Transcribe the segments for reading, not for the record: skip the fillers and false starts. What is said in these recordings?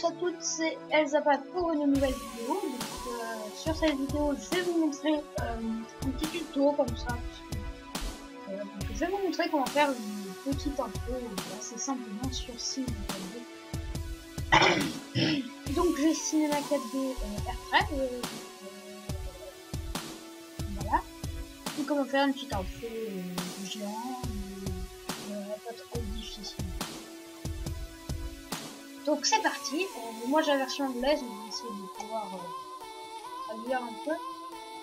tous à toutes, c'est Elzapad pour une nouvelle vidéo. Donc, sur cette vidéo, je vais vous montrer un petit tuto comme ça. Donc, je vais vous montrer comment faire une petite intro assez simplement sur Cinema 4D. Donc j'ai Cinema 4D Airtrap. Voilà. Et comment faire une petite intro géant, pas trop difficile. Donc c'est parti. Moi j'ai la version anglaise, on va essayer de pouvoir traduire un peu.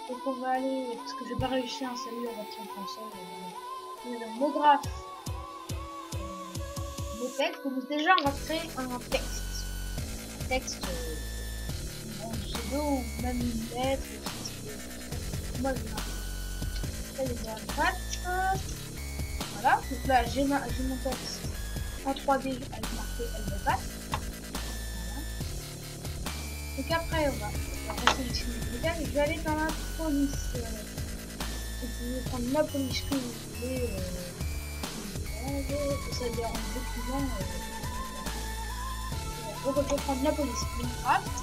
Donc on va aller, parce que j'ai pas réussi à installer la version française, Mograph, mot texte. Donc déjà on va créer un texte. Un texte, bon, pseudo ou même une lettre. Moi je vais les pattes. Voilà, donc là j'ai mon texte en 3D avec marqué Elzapad. Donc après, on va sélectionner le modèle. Je vais aller dans la police. Vous pouvez prendre la police que vous voulez. Ça veut dire un document. Donc je vais prendre la police Minecraft.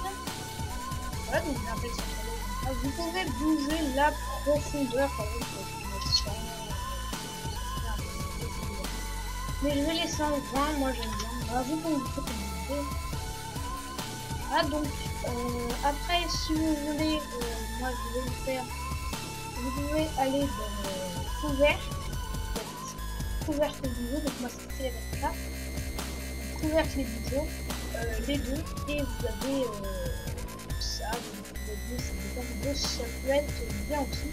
Voilà, donc j'ai un texte en 3D. Vous pouvez bouger la profondeur quand même. Mais je vais laisser en 20, moi j'aime bien. Voilà, vous pouvez le faire comme vous voulez. Ah, donc après si vous voulez, moi je vais le faire, vous pouvez aller dans couvercle vidéo, donc moi c'est avec ça, couvercle les vidéos, les deux, et vous avez ça, donc vous avez ces vidéos, ça peut être bien aussi.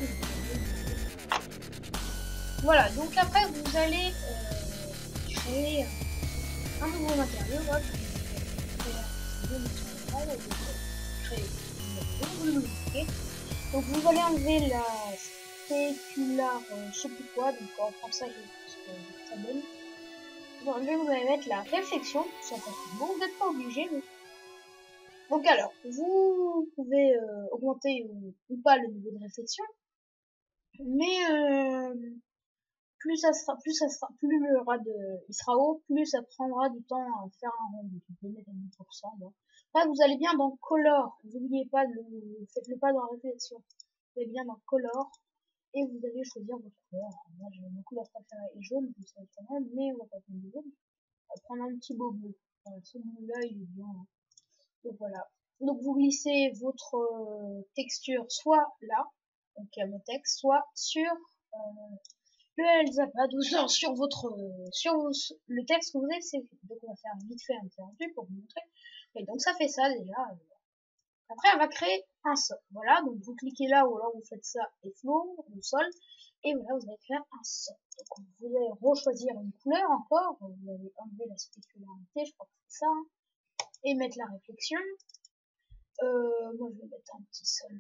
Voilà, donc après vous allez créer un nouveau matériau, hop, donc vous allez enlever la spécular, je sais plus quoi, donc en français ça donne. Bon, là vous allez mettre la réflexion, ça passe bon, vous n'êtes pas obligé. Mais... Donc alors, vous pouvez augmenter ou pas le niveau de réflexion, mais plus le rad il sera haut, plus ça prendra du temps à faire un rond. Donc vous pouvez mettre à 10%. Bon. Là vous allez bien dans color, n'oubliez pas faites-le pas dans réflexion. Vous allez bien dans color et vous allez choisir votre couleur. Moi j'ai ma couleur préférée est jaune, vous savez quand même, mais on va pas prendre du jaune. On va prendre un petit beau bleu. Voilà, ce bleu là il est bien. Hein. Donc voilà. Donc vous glissez votre texture soit là, donc à mon texte, soit sur le Elzapad ou sur votre le texte que vous avez c'est donc on va faire vite fait un petit rendu pour vous montrer. Et donc ça fait ça déjà. Après on va créer un sol. Voilà, donc vous cliquez là ou alors vous faites ça et flow, le sol, et voilà vous allez faire un sol. Donc vous allez rechoisir une couleur encore, vous allez enlever la spécularité, je crois que c'est ça, et mettre la réflexion. Moi je vais mettre un petit sol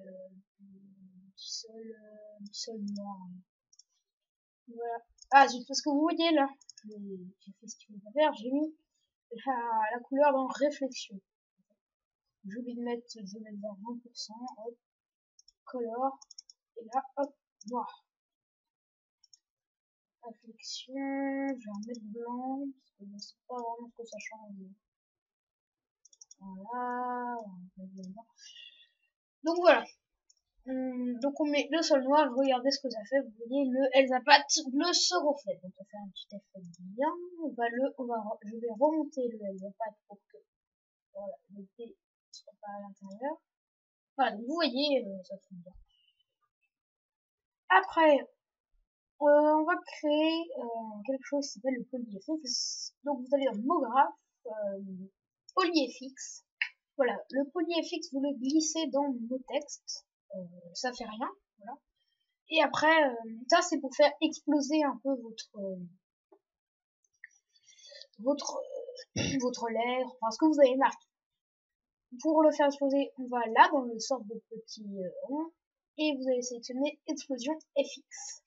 noir. Voilà. Ah, parce que vous voyez là, j'ai fait ce qu'il faut faire, j'ai mis la couleur dans réflexion. J'ai oublié de mettre, je vais mettre vers 20%, hop, color, et là, hop, noir. Réflexion, je vais en mettre blanc, parce que je ne sais pas vraiment ce que ça change. Voilà, donc voilà. Donc on met le sol noir, regardez ce que ça fait, vous voyez le Elzapad bleu se reflète. Donc on va faire un petit effet bien, je vais remonter le Elzapad pour que voilà, le P soit pas à l'intérieur. Voilà, donc vous voyez, ça fait bien. Après, on va créer quelque chose qui s'appelle le polyfx. Donc vous allez dans Mograph, polyfx. Voilà, le polyfx, vous le glissez dans mon texte. Ça fait rien, voilà. Et après, ça c'est pour faire exploser un peu votre lettre, enfin ce que vous avez marqué. Pour le faire exploser, on va là dans le sort de petit rond et vous allez sélectionner explosion FX.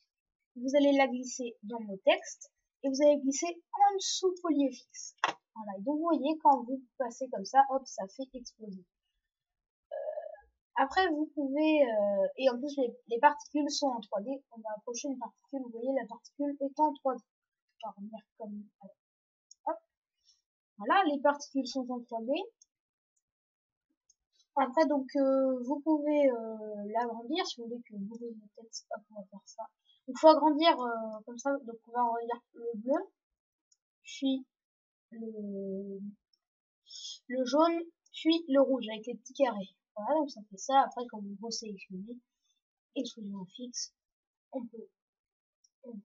Vous allez la glisser dans mon texte et vous allez glisser en dessous polyfx. Voilà, et donc vous voyez quand vous passez comme ça, hop, ça fait exploser. Après, vous pouvez, et en plus les particules sont en 3D, on va approcher une particule, vous voyez la particule est en 3D. On va revenir comme, hop. Voilà, les particules sont en 3D. Après, donc, vous pouvez l'agrandir si vous voulez que vous voyez peut-être. Hop, on va faire ça. Il faut agrandir comme ça. Donc, on va regarder le bleu, puis le, le jaune, puis le rouge avec les petits carrés. Voilà, donc ça fait ça. Après, quand vous resélectionnez, exclusion fixe, on peut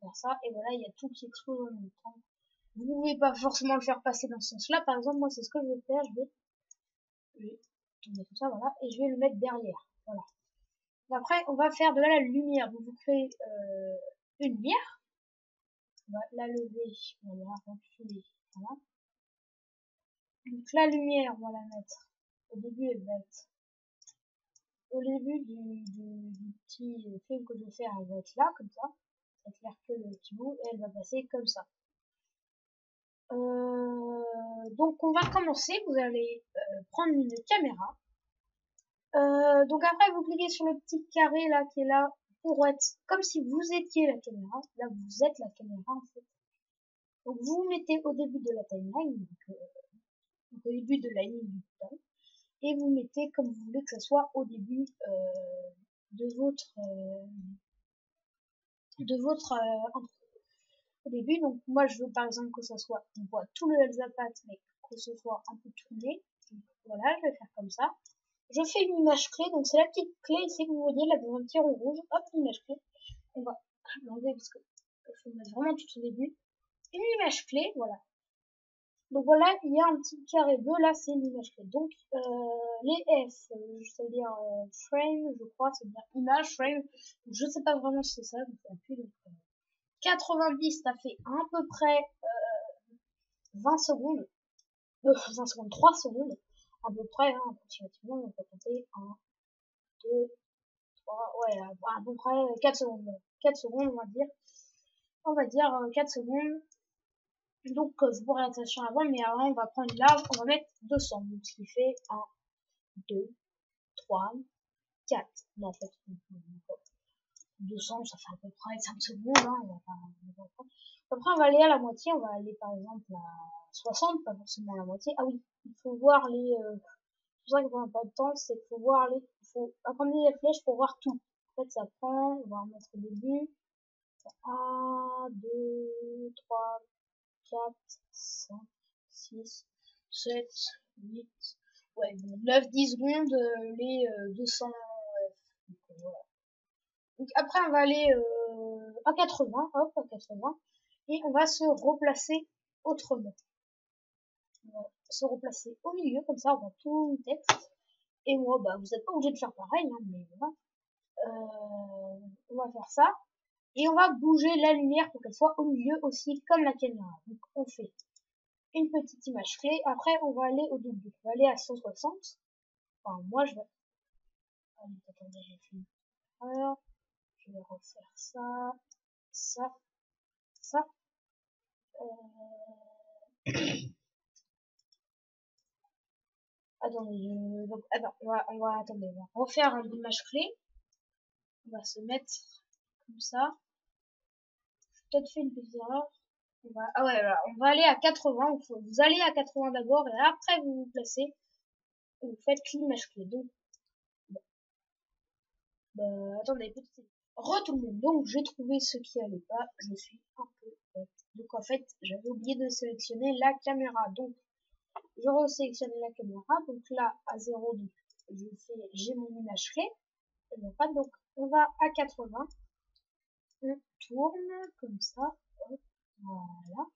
faire ça. Et voilà, il y a tout qui explose en même temps. Vous pouvez pas forcément le faire passer dans ce sens-là. Par exemple, moi, c'est ce que je vais faire. Je vais tourner comme ça, voilà, et je vais le mettre derrière. Voilà. Après, on va faire de la lumière. Donc, vous créez une lumière. On va la lever. On va la reculer. Voilà. Donc, la lumière, on va la mettre. Au début, elle va être. Au début du petit film que je vais faire, elle va être là, comme ça. Ça va faire que le petit bout, et elle va passer comme ça. Donc, on va commencer. Vous allez prendre une caméra. Donc après, vous cliquez sur le petit carré là qui est là pour être comme si vous étiez la caméra. Là, vous êtes la caméra en fait. Donc vous vous mettez au début de la timeline, donc au début de la ligne du temps, et vous mettez comme vous voulez que ça soit au début de votre au début. Donc moi, je veux par exemple que ça soit, on voit tout le Elzapat, mais que ce soit un peu tourné. Donc voilà, je vais faire comme ça. Je fais une image clé, donc c'est la petite clé ici que vous voyez là dans un petit rond rouge. Hop, l'image clé. On va l'enlever parce que faut mettre vraiment tout au début. Une image clé, voilà. Donc voilà, il y a un petit carré bleu là, c'est l'image clé. Donc les F, c'est-à-dire frame, je crois, c'est-à-dire image, frame. Donc, je sais pas vraiment si c'est ça, donc appuie. Donc 90, ça fait à peu près 20 secondes. 20 secondes, 3 secondes. À peu près, hein, approximativement, on peut compter 1, 2, 3, ouais, à peu près 4 secondes. 4 secondes, on va dire. On va dire 4 secondes. Donc, vous pourrez l'attacher avant, mais avant, on va prendre là, on va mettre 200. Donc, ce qui fait 1, 2, 3, 4. Non, en fait, 200, ça fait à peu près 5 secondes. Hein, on va pas. Après, on va aller à la moitié. On va aller, par exemple, à 60, pas forcément à la moitié. Ah oui, il faut voir les... c'est pour ça qu'on n'a pas de temps, c'est qu'il faut voir les... Il faut apprendre les flèches pour voir tout. En fait, ça prend... On va en mettre au début. 1, 2, 3, 4, 5, 6, 7, 8, ouais, bon, 9, 10 secondes, les 200, donc, voilà. Donc après, on va aller à 80, hop, à 80, et on va se replacer autrement. On va se replacer au milieu, comme ça, on voit tout le texte. Et moi, bah, vous n'êtes pas obligé de faire pareil, hein, mais voilà. On va faire ça. Et on va bouger la lumière pour qu'elle soit au milieu aussi, comme la caméra. Donc, on fait une petite image clé. Après, on va aller au début. On va aller à 160. Enfin, moi, je vais... Allez, attendez, j'ai fait une erreur. Je vais refaire ça, ça, ça. Attendez, donc, attends, attendez, on va refaire l'image clé. On va se mettre comme ça. J'ai peut-être fait une petite erreur. Ah ouais, voilà. On va aller à 80. Vous allez à 80 d'abord et après vous vous placez. Et vous faites l'image clé. Donc, attendez, petite. Tout le monde. Donc, j'ai trouvé ce qui allait pas. Je suis un peu bête. Donc, en fait, j'avais oublié de sélectionner la caméra. Donc, je resélectionne la caméra. Donc, là, à 0, j'ai mon image clé. Donc, on va à 80. On tourne comme ça. Hop, voilà.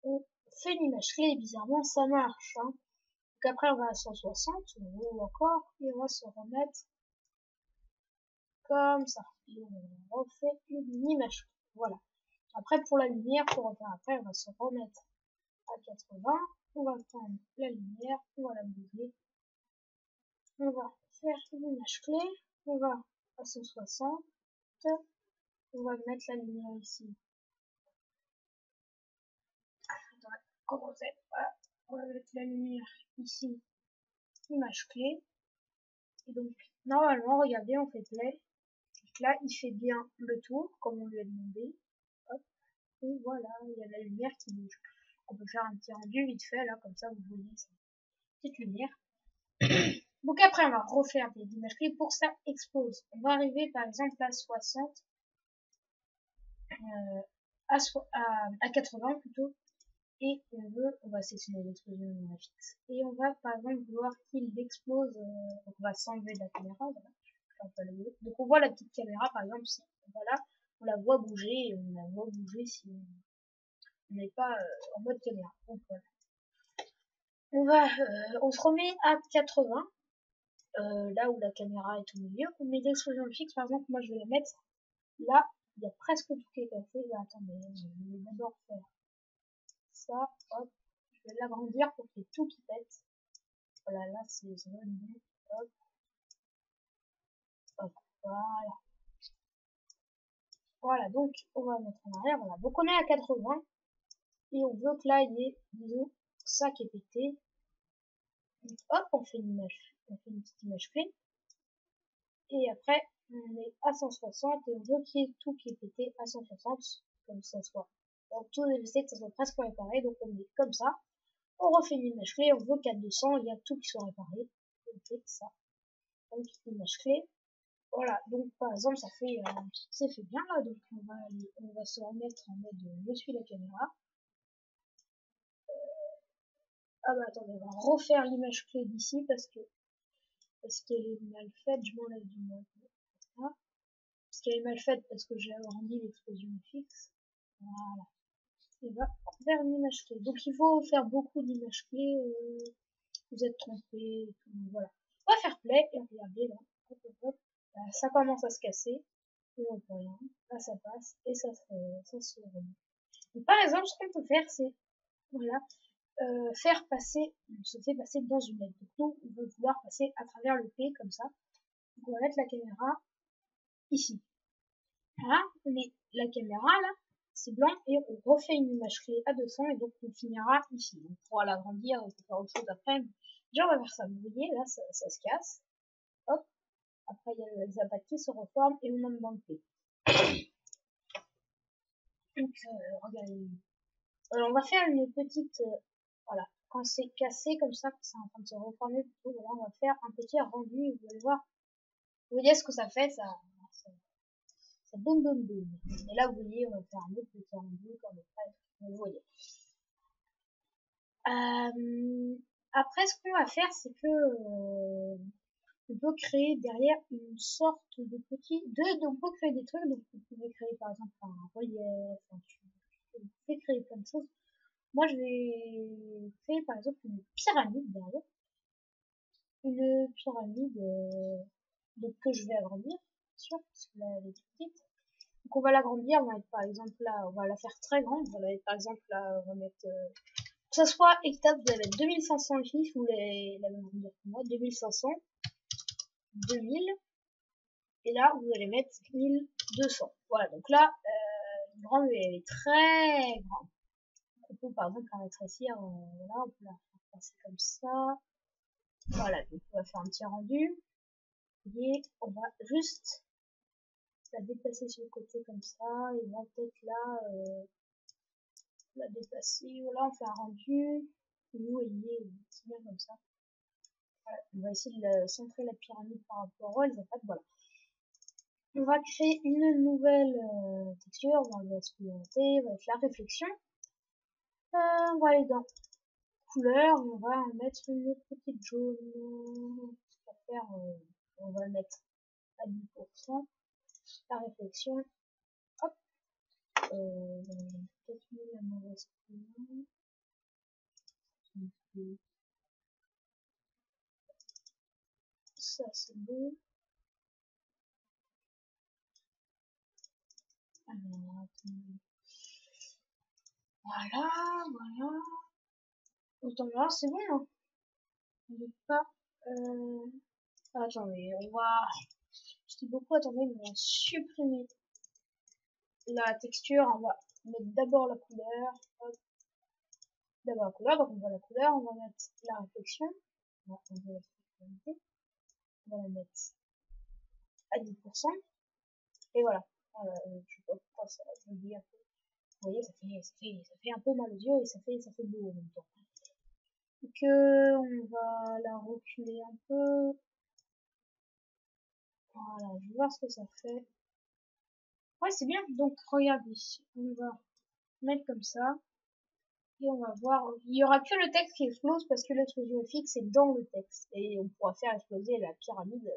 On fait l'image clé et bizarrement, ça marche. Hein. Donc, après, on va à 160. On roule encore. Et on va se remettre comme ça. Et on refait une image. Voilà. Après, pour la lumière, pour refaire après, on va se remettre à 80. On va prendre la lumière, on va la bouger. On va faire une image clé. On va à 160. On va mettre la lumière ici. Attends, comment c'est? Voilà. On va mettre la lumière ici. Image clé. Et donc, normalement, regardez, on fait play. Donc là, il fait bien le tour, comme on lui a demandé. Hop. Et voilà, il y a la lumière qui bouge. On peut faire un petit rendu vite fait, là, comme ça, vous voyez cette petite lumière. Donc après, on va refaire des images clés. Pour ça, expose. On va arriver par exemple à 60, à 80 plutôt. Et on va sélectionner l'explosion fixe. Et on va par exemple vouloir qu'il explose. Donc on va s'enlever de la caméra. Voilà. Donc on voit la petite caméra par exemple. Si, voilà, on la voit bouger et on la voit bouger si on n'est pas en mode caméra. Donc voilà. On se remet à 80. Là où la caméra est au milieu. On met l'explosion fixe, par exemple, moi je vais la mettre là, il y a presque tout qui est cassé. Là, attendez, je vais d'abord faire ça, hop, je vais l'agrandir pour qu'il y ait tout qui pète. Voilà, là c'est bon, hop, hop, voilà. Voilà, donc on va mettre en arrière, voilà. Donc on est à 80, et on veut que là il y ait, disons, ça qui est pété. Donc hop, on fait une petite image clé. Et après, on est à 160 et on veut qu'il y ait tout qui est pété à 160, comme ça soit. Donc tous les essais que ça soit presque réparé, donc on met comme ça. On refait une image clé, on veut qu'à 200, il y a tout qui soit réparé. On fait ça. Donc image clé. Voilà, donc par exemple, c'est fait bien là, donc on va se remettre en mode je suis la caméra. Ah bah attendez, on va refaire l'image clé d'ici parce qu'elle est mal faite, je m'enlève du mode. Voilà. Parce qu'elle est mal faite parce que j'ai agrandi l'explosion fixe. Voilà. Et va faire une image clé. Donc il faut faire beaucoup d'images clés. Vous êtes trompé. Voilà. On va faire play et regardez là. Hop, hop, hop. Là, ça commence à se casser. Et on peut rien. Là ça passe et ça se remet. Donc, par exemple, ce qu'on peut faire, c'est voilà, faire passer, on se fait passer dans une lettre. Donc nous, on va vouloir passer à travers le P comme ça. Donc on va mettre la caméra ici. Voilà, on met la caméra là, c'est blanc, et on refait une image clé à 200 et donc on finira ici. On pourra l'agrandir, on peut faire autre chose après. Mais déjà on va faire ça. Vous voyez là, ça se casse. Hop. Après il y a les attaques qui se reforment et on monte dans le P. Donc regardez. Alors on va faire une petite, voilà. Quand c'est cassé comme ça, quand c'est en train de se reformer plutôt, voilà, on va faire un petit rendu. Vous allez voir. Vous voyez ce que ça fait, ça boum boum boum. Et là vous voyez, on va faire un autre petit rendu comme ça. Vous voyez. Après, ce qu'on va faire, c'est que on peut créer derrière une sorte de petit, on peut créer des trucs. Donc, vous pouvez créer par exemple un relief, vous pouvez créer plein de choses. Moi, je vais créer par exemple une pyramide derrière, une pyramide donc, que je vais agrandir, bien sûr, parce que là, elle est toute petite. Donc, on va l'agrandir. On va mettre par exemple là, on va la faire très grande. On va mettre par exemple là, on va mettre que ça soit équitable, vous allez mettre 2500 ici, vous voulez la même grandeur que moi, 2500, 2000, et là, vous allez mettre 1200. Voilà, donc là, grande, elle est très grande. On peut par exemple la rétrécir, voilà, on peut la faire passer comme ça. Voilà, donc on va faire un petit rendu. Et on va juste la déplacer sur le côté comme ça, et on va peut-être là, la déplacer, voilà, on fait un rendu. Vous voyez, bien comme ça. Voilà, on va essayer de centrer la pyramide par rapport aux attaques, voilà. On va créer une nouvelle texture, on va expérimenter, on va faire la réflexion. On va aller dans couleur, on va en mettre une petite jaune. On va mettre à 10%. La réflexion, hop, peut-être la mauvaise couleur. Ça c'est bon. Alors, attendez. Voilà. Autant là, c'est bon, hein. On n'est pas, attendez, on va, je dis beaucoup, attendez, on va supprimer la texture, on va mettre d'abord la couleur, hop, d'abord la couleur, donc on voit la couleur, on va mettre la réflexion, on va la mettre à 10%, et voilà. Je sais pas pourquoi ça, je me dis un peu. Vous voyez, ça fait un peu mal aux yeux et ça fait beau en même temps. que on va la reculer un peu. Voilà, je vais voir ce que ça fait. Ouais, c'est bien. Donc, regardez, on va mettre comme ça. Et on va voir. Il y aura que le texte qui explose parce que l'explosion fixe est dans le texte. Et on pourra faire exploser la pyramide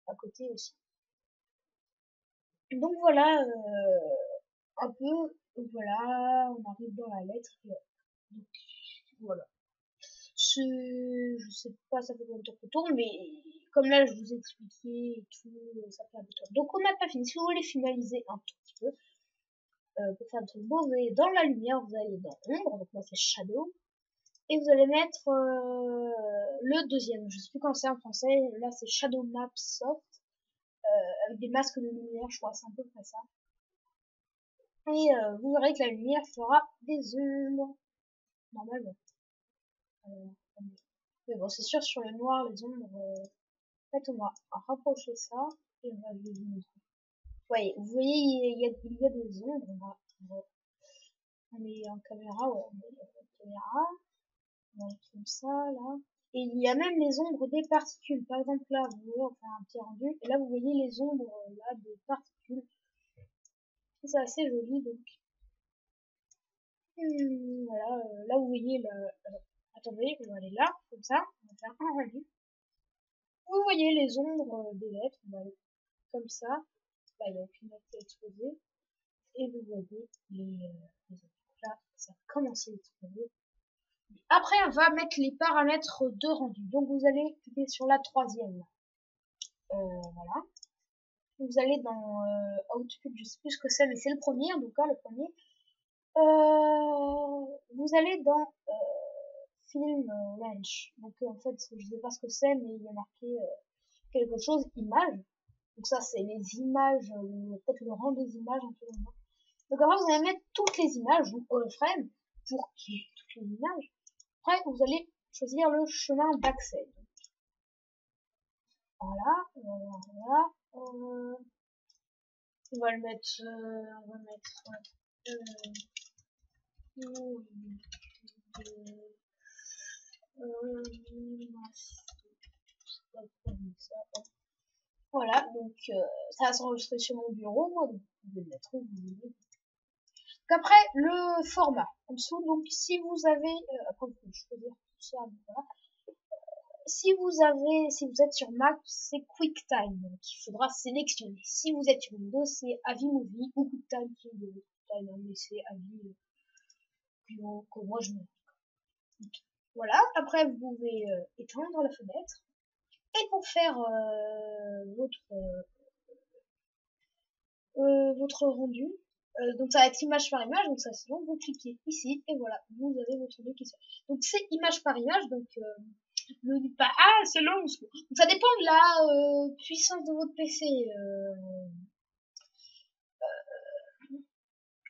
à côté aussi. Donc voilà, un peu, voilà, on arrive dans la lettre. Donc voilà. Je sais pas, ça fait longtemps qu'on tourne, mais comme là je vous ai expliqué et tout, ça fait un peu de temps. Donc on n'a pas fini. Si vous voulez finaliser un tout petit peu, pour faire un truc beau, vous allez dans la lumière, vous allez dans ombre, donc moi c'est shadow, et vous allez mettre le deuxième. Je sais plus comment c'est en français. Là c'est shadow map soft avec des masques de lumière, je crois, c'est un peu près ça. Et vous verrez que la lumière fera des ombres normalement. Mais bon, c'est sûr sur le noir, les ombres. En fait, on va rapprocher ça et on va vous montrer. Ouais, vous voyez, il y a des ombres. On est en caméra, ouais, on est en caméra. On va être comme ça, là. Et il y a même les ombres des particules. Par exemple, là, vous voyez, on fait un petit rendu. Et là, vous voyez les ombres, là, des particules. C'est assez joli, donc. Voilà, là, vous voyez, attendez, on va aller là, comme ça. On va faire un rendu. Vous voyez les ombres des lettres. On va aller comme ça. Là, il n'y a aucune lettre qui est exposée. Et vous voyez les autres. Là, ça a commencé à exploser. Après, on va mettre les paramètres de rendu. Donc, vous allez cliquer sur la troisième. Voilà. Vous allez dans Output, je sais plus ce que c'est, mais c'est le premier, en tout cas, le premier. Vous allez dans Film Range. Donc, en fait, je sais pas ce que c'est, mais il y a marqué quelque chose, image. Donc ça, c'est les images, peut-être le rang des images en tout moment. Donc après, vous allez mettre toutes les images, ou all frame, pour qu'il y ait toutes les images. Après, vous allez choisir le chemin d'accès. Voilà, voilà. On va le mettre, on va mettre, voilà, donc ça va s'enregistrer sur mon bureau, moi, donc vous pouvez le mettre où vous voulez. Donc après, le format en dessous, donc si vous avez, après vous pouvez choisir tout ça, voilà. Si vous êtes sur Mac, c'est QuickTime, donc il faudra sélectionner. Si vous êtes sur Windows, c'est AviMovie ou QuickTime, qui est de QuickTime, mais c'est Avi que moi je mets. Voilà, après vous pouvez éteindre la fenêtre. Et pour faire votre rendu, donc ça va être image par image, donc ça c'est bon, vous cliquez ici et voilà, vous avez votre rendu qui sort. Donc c'est image par image, donc ne dites pas ah c'est long, donc ça dépend de la puissance de votre PC,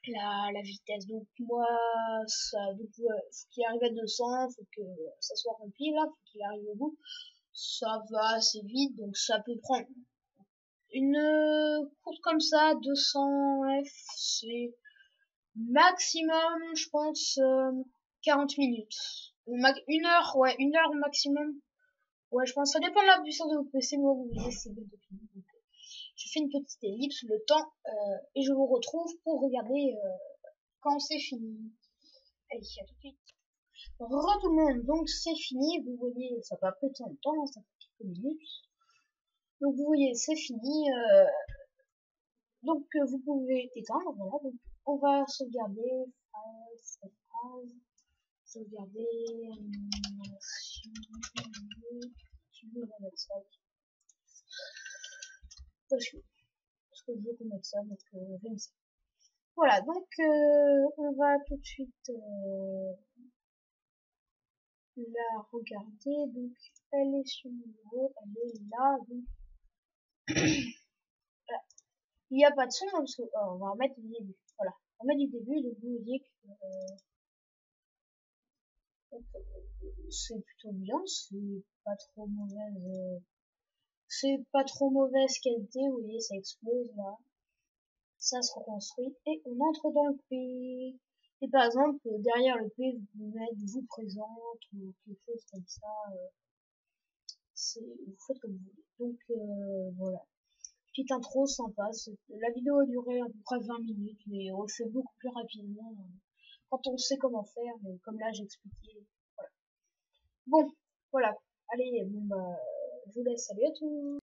la vitesse. Donc moi ça, donc faut qu'il arrive à 200, faut que ça soit rempli là, faut qu'il arrive au bout. Ça va assez vite, donc ça peut prendre une course comme ça, 200 F, c'est maximum, je pense, 40 minutes. Une heure, ouais, une heure maximum. Ouais, je pense, ça dépend de la puissance de votre PC, moi, vous voyez, c'est bientôt fini. Donc, je fais une petite ellipse, le temps, et je vous retrouve pour regarder quand c'est fini. Allez, à tout de suite. Re tout le monde, donc c'est fini, vous voyez, ça va pas tant de temps, ça fait quelques minutes. Donc vous voyez, c'est fini. Donc vous pouvez éteindre, voilà. Donc on va sauvegarder, sauvegarder, on va mettre ça. Parce que je veux qu'on mette ça, donc j'aime ça. Voilà, donc on va tout de suite la regarder. Donc elle est sur mon bureau, elle est là. Donc voilà. Il n'y a pas de son, parce que on va remettre du début. Voilà, on met du début, donc vous voyez que c'est plutôt bien, c'est pas trop mauvaise, c'est pas trop mauvaise qualité, vous voyez, ça explose là, ça se reconstruit et on entre dans le pays. Et par exemple, derrière le P, vous pouvez mettre vous présente ou quelque chose comme ça. Vous faites comme vous voulez. Donc voilà. Petite intro sympa. La vidéo a duré à peu près 20 minutes, mais on le fait beaucoup plus rapidement quand on sait comment faire. Mais comme là, j'ai expliqué. Voilà. Bon, voilà. Allez, bon bah, je vous laisse. Salut à tous.